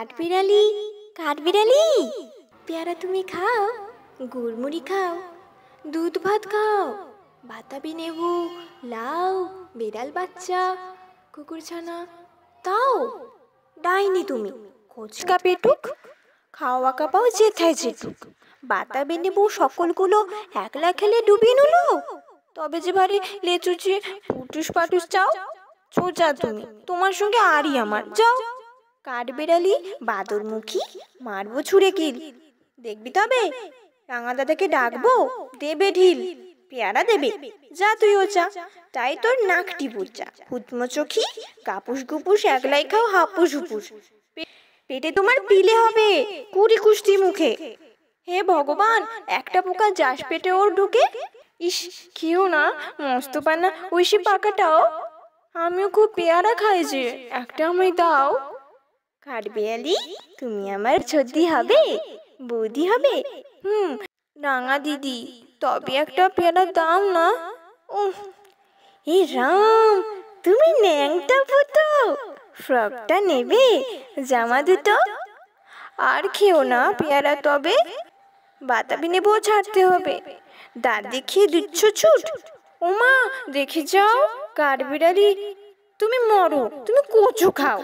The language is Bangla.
কাঠবিড়ালি, কাঠবিড়ালি, পেয়ারা তুমি খাও, গুড়মুড়ি খাও, দুধ ভাত খাও, বাতাবি নেবু, লাউ, বিড়াল বাচ্চা, কুকুরছানা, তাও ডাইনি তুমি, কোচকা পেটুক, খাওয়া কাপাও যেথায় যেটুক, বাতাবি নেবু সকলগুলো একলা খেলে ডুবিয়ে নিল। তবে যে ভারী লেচুচে পুটুস পাটুস চাও, সোজা তুমি, তোমার সঙ্গে আরই আমার, যাও। কাঠবিড়ালি বাদরমুখী, মারবো ছুঁড়ে কিল, দেখবি তবে রাঙা দাদাকে ডাকবো, দেবে ঢিল, পেয়ারা দেবে, যা তুইও চা, তাই তোর নাকটি বোচা, হুতমো চোখি, কাপুস গুপুস একলাই খাও হাপুস হুপুস, পেটে তোমার পিলে হবে কুড়ি কুষ্টি মুখে। হে ভগবান, একটা পোকা যাস পেটে ওর ঢুকে, ইস খেও না মস্ত পানা ঐশী পাকাটাও, আমিও খুব পেয়ারা খাই যে, একটা আমায় দাও। কাঠবিড়ালি, তুমি আমার ছদ্দি হবে, বৌদি হবে, রাঙা দিদি, তবে একটা পেয়ারা দাম না। এ রাম, তুমি ন্যাংটা পুতো, ফ্রকটা নেবে, জামা দুটো, আর খেও না পেয়ারা তবে, বাতাবি নেবো ছাড়তে হবে, দাঁত দেখিয়ে দিচ্ছ ছুট, ওমা দেখে যাও, কাঠবিড়ালি তুমি মরো, তুমি কচু খাও।